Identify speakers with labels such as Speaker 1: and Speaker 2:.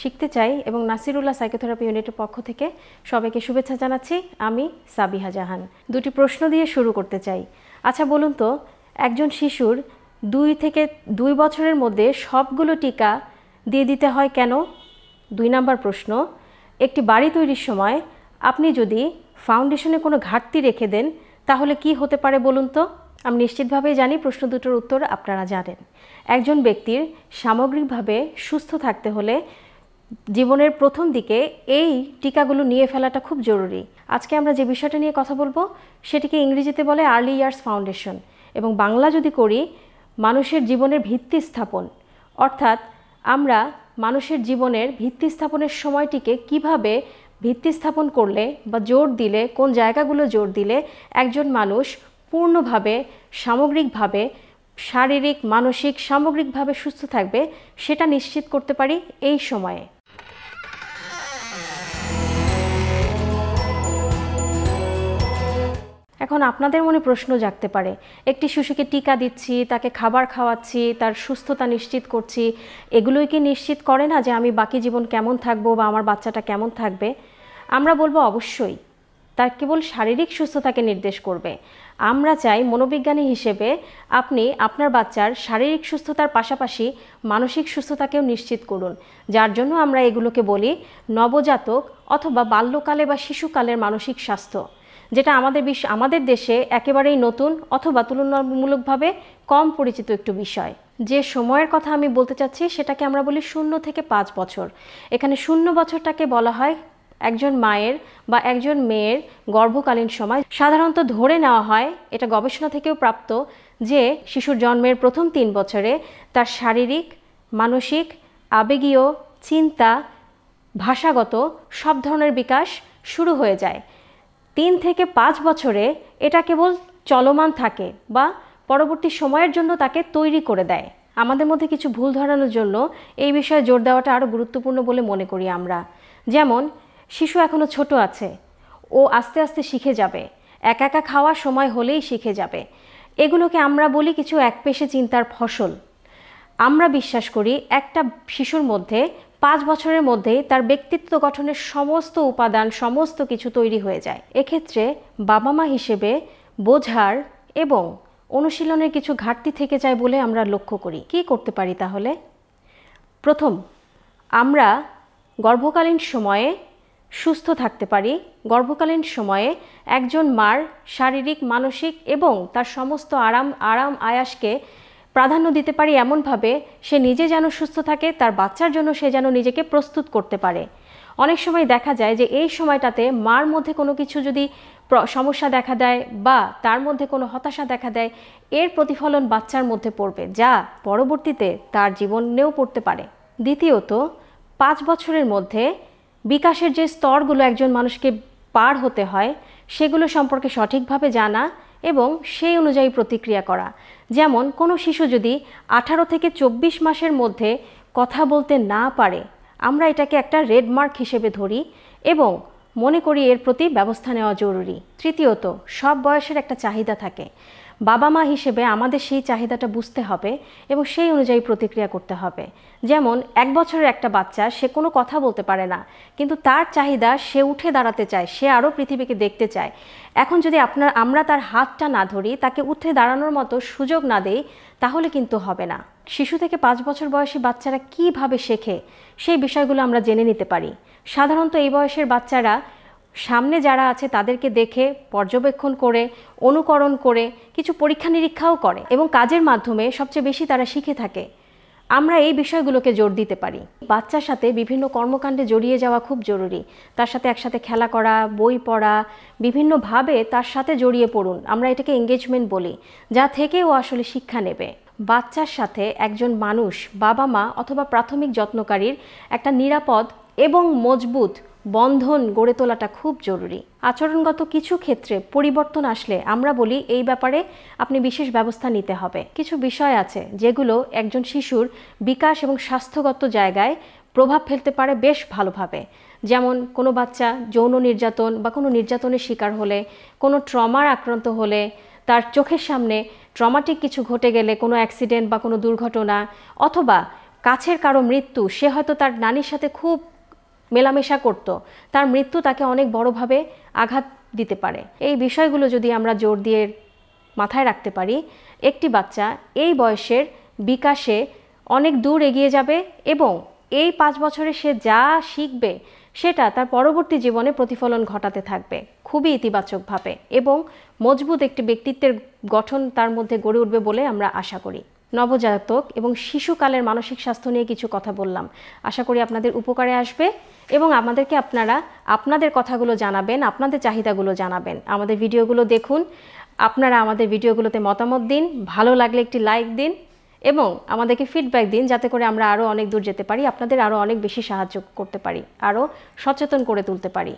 Speaker 1: শিখতে চাই এবং নাসিরুল্লাহ সাইকোথেরাপি ইউনিটের পক্ষ থেকে সবাইকে শুভেচ্ছা জানাচ্ছি। আমি সাবিহা জাহান। দুটি প্রশ্ন দিয়ে শুরু করতে চাই। আচ্ছা বলুন তো, একজন শিশুর 2 থেকে 2 বছরের মধ্যে সবগুলো টিকা দিয়ে দিতে হয় কেন? 2 নম্বর প্রশ্ন, একটি বাড়ি তৈরির সময় আপনি যদি ফাউন্ডেশনে কোনো ঘাটতি রেখে দেন তাহলে কি হতে পারে বলুন তো? আমি নিশ্চিতভাবেই জানি প্রশ্ন দুটোর উত্তর আপনারা জানেন। একজন ব্যক্তির সামগ্রিকভাবে সুস্থ থাকতে হলে জীবনের প্রথম দিকে এই টিকাগুলো নিয়ে ফেলাটা খুব জরুরি। আজকে আমরা যে বিষয়টা নিয়ে কথা বলবো সেটিকে ইংরেজিতে বলে আর্লি ইয়ার্স ফাউন্ডেশন, এবং বাংলা যদি করি মানুষের জীবনের ভিত্তি স্থাপন। অর্থাৎ আমরা মানুষের জীবনের ভিত্তি স্থাপনের সময়টিকে কিভাবে ভিত্তি স্থাপন করলে বা জোর দিলে, কোন জায়গাগুলো জোর দিলে একজন মানুষ পূর্ণভাবে সামগ্রিকভাবে শারীরিক মানসিক সামগ্রিকভাবে সুস্থ থাকবে সেটা নিশ্চিত করতে পারি এই সময়ে। এখন আপনাদের মনে প্রশ্ন জাগতে পারে, একটি শিশুকে টিকা দিচ্ছি, তাকে খাবার খাওয়াচ্ছি, তার সুস্থতা নিশ্চিত করছি, এগুলোই কি নিশ্চিত করে না যে আমি বাকি জীবন কেমন থাকবো বা আমার বাচ্চাটা কেমন থাকবে? আমরা বলবো অবশ্যই, তার কেবল শারীরিক সুস্থতাকে নির্দেশ করবে। আমরা চাই মনোবিজ্ঞানী হিসেবে আপনি আপনার বাচ্চার শারীরিক সুস্থতার পাশাপাশি মানসিক সুস্থতাকেও নিশ্চিত করুন, যার জন্য আমরা এগুলোকে বলি নবজাতক অথবা বাল্যকালে বা শিশুকালের মানসিক স্বাস্থ্য, যেটা আমাদের দেশে একেবারেই নতুন অথবা তুলনামূলকভাবে কম পরিচিত একটু বিষয়। যে সময়ের কথা আমি বলতে চাচ্ছি সেটাকে আমরা বলি 0 থেকে 5 বছর। এখানে 0 বছরটাকে বলা হয় একজন মায়ের বা একজন মেয়ের গর্ভকালীন সময়। সাধারণত ধরে নেওয়া হয়, এটা গবেষণা থেকেও প্রাপ্ত, যে শিশুর জন্মের প্রথম 3 বছরে তার শারীরিক, মানসিক, আবেগীয়, চিন্তা, ভাষাগত সব ধরনের বিকাশ শুরু হয়ে যায়। 3 থেকে 5 বছরে এটা কেবল চলমান থাকে বা পরবর্তী সময়ের জন্য তাকে তৈরি করে দেয়। আমাদের মধ্যে কিছু ভুল ধরানোর জন্য এই বিষয়ে জোর দেওয়াটা আরও গুরুত্বপূর্ণ বলে মনে করি আমরা। যেমন শিশু এখনও ছোট আছে, ও আস্তে আস্তে শিখে যাবে, একা একা খাওয়ার সময় হলেই শিখে যাবে। এগুলোকে আমরা বলি কিছু একপেশে চিন্তার ফসল। আমরা বিশ্বাস করি একটা শিশুর মধ্যে 5 বছরের মধ্যেই তার ব্যক্তিত্ব গঠনের সমস্ত উপাদান, সমস্ত কিছু তৈরি হয়ে যায়। এক্ষেত্রে বাবা মা হিসেবে বোঝার এবং অনুশীলনের কিছু ঘাটতি থেকে যায় বলে আমরা লক্ষ্য করি। কি করতে পারি তাহলে? প্রথম, আমরা গর্ভকালীন সময়ে সুস্থ থাকতে পারি। গর্ভকালীন সময়ে একজন মার শারীরিক, মানসিক এবং তার সমস্ত আরাম আয়াসকে প্রাধান্য দিতে পারি এমনভাবে সে নিজে যেন সুস্থ থাকে, তার বাচ্চার জন্য সে যেন নিজেকে প্রস্তুত করতে পারে। অনেক সময় দেখা যায় যে এই সময়টাতে মার মধ্যে কোনো কিছু যদি সমস্যা দেখা দেয় বা তার মধ্যে কোনো হতাশা দেখা দেয়, এর প্রতিফলন বাচ্চার মধ্যে পড়বে, যা পরবর্তীতে তার জীবনেও পড়তে পারে। দ্বিতীয়ত, 5 বছরের মধ্যে বিকাশের যে স্তরগুলো একজন মানুষকে পার হতে হয় সেগুলো সম্পর্কে সঠিকভাবে জানা এবং সেই অনুযায়ী প্রতিক্রিয়া করা। যেমন কোনো শিশু যদি 18 থেকে 24 মাসের মধ্যে কথা বলতে না পারে, আমরা এটাকে একটা রেড মার্ক হিসেবে ধরি এবং মনে করি এর প্রতি ব্যবস্থা নেওয়া জরুরি। তৃতীয়ত, সব বয়সের একটা চাহিদা থাকে। বাবা মা হিসেবে আমাদের সেই চাহিদাটা বুঝতে হবে এবং সেই অনুযায়ী প্রতিক্রিয়া করতে হবে। যেমন 1 বছরের একটা বাচ্চা, সে কোনো কথা বলতে পারে না, কিন্তু তার চাহিদা সে উঠে দাঁড়াতে চায়, সে আরও পৃথিবীকে দেখতে চায়। এখন যদি আমরা তার হাতটা না ধরি, তাকে উঠে দাঁড়ানোর মতো সুযোগ না দেই, তাহলে কিন্তু হবে না। শিশু থেকে 5 বছর বয়সী বাচ্চারা কিভাবে শেখে সেই বিষয়গুলো আমরা জেনে নিতে পারি। সাধারণত এই বয়সের বাচ্চারা সামনে যারা আছে তাদেরকে দেখে, পর্যবেক্ষণ করে, অনুকরণ করে, কিছু পরীক্ষা নিরীক্ষাও করে এবং কাজের মাধ্যমে সবচেয়ে বেশি তারা শিখে থাকে। আমরা এই বিষয়গুলোকে জোর দিতে পারি। বাচ্চার সাথে বিভিন্ন কর্মকাণ্ডে জড়িয়ে যাওয়া খুব জরুরি। তার সাথে একসাথে খেলা করা, বই পড়া, বিভিন্নভাবে তার সাথে জড়িয়ে পড়ুন। আমরা এটাকে এঙ্গেজমেন্ট বলি, যা থেকে ও আসলে শিক্ষা নেবে। বাচ্চার সাথে একজন মানুষ, বাবা মা অথবা প্রাথমিক যত্নকারীর একটা নিরাপদ এবং মজবুত বন্ধন গড়ে তোলাটা খুব জরুরি। আচরণগত কিছু ক্ষেত্রে পরিবর্তন আসলে আমরা বলি এই ব্যাপারে আপনি বিশেষ ব্যবস্থা নিতে হবে। কিছু বিষয় আছে যেগুলো একজন শিশুর বিকাশ এবং স্বাস্থ্যগত জায়গায় প্রভাব ফেলতে পারে বেশ ভালোভাবে। যেমন কোনো বাচ্চা যৌন নির্যাতন বা কোনো নির্যাতনের শিকার হলে, কোনো ট্রমার আক্রান্ত হলে, তার চোখের সামনে ট্রমাটিক কিছু ঘটে গেলে, কোনো অ্যাক্সিডেন্ট বা কোনো দুর্ঘটনা, অথবা কাছের কারো মৃত্যু, সে হয়তো তার নানির সাথে খুব মেলামেশা করত, তার মৃত্যু তাকে অনেক বড়ভাবে আঘাত দিতে পারে। এই বিষয়গুলো যদি আমরা জোর দিয়ে মাথায় রাখতে পারি, একটি বাচ্চা এই বয়সের বিকাশে অনেক দূর এগিয়ে যাবে এবং এই 5 বছরে সে যা শিখবে সেটা তার পরবর্তী জীবনে প্রতিফলন ঘটাতে থাকবে খুবই ইতিবাচকভাবে, এবং মজবুত একটি ব্যক্তিত্বের গঠন তার মধ্যে গড়ে উঠবে বলে আমরা আশা করি। নবজাতক এবং শিশুকালের মানসিক স্বাস্থ্য নিয়ে কিছু কথা বললাম, আশা করি আপনাদের উপকারে আসবে এবং আমাদেরকে আপনারা আপনাদের কথাগুলো জানাবেন, আপনাদের চাহিদাগুলো জানাবেন। আমাদের ভিডিওগুলো দেখুন, আপনারা আমাদের ভিডিওগুলোতে মতামত দিন, ভালো লাগলে একটি লাইক দিন এবং আমাদেরকে ফিডব্যাক দিন, যাতে করে আমরা আরও অনেক দূর যেতে পারি, আপনাদের আরও অনেক বেশি সাহায্য করতে পারি, আরও সচেতন করে তুলতে পারি।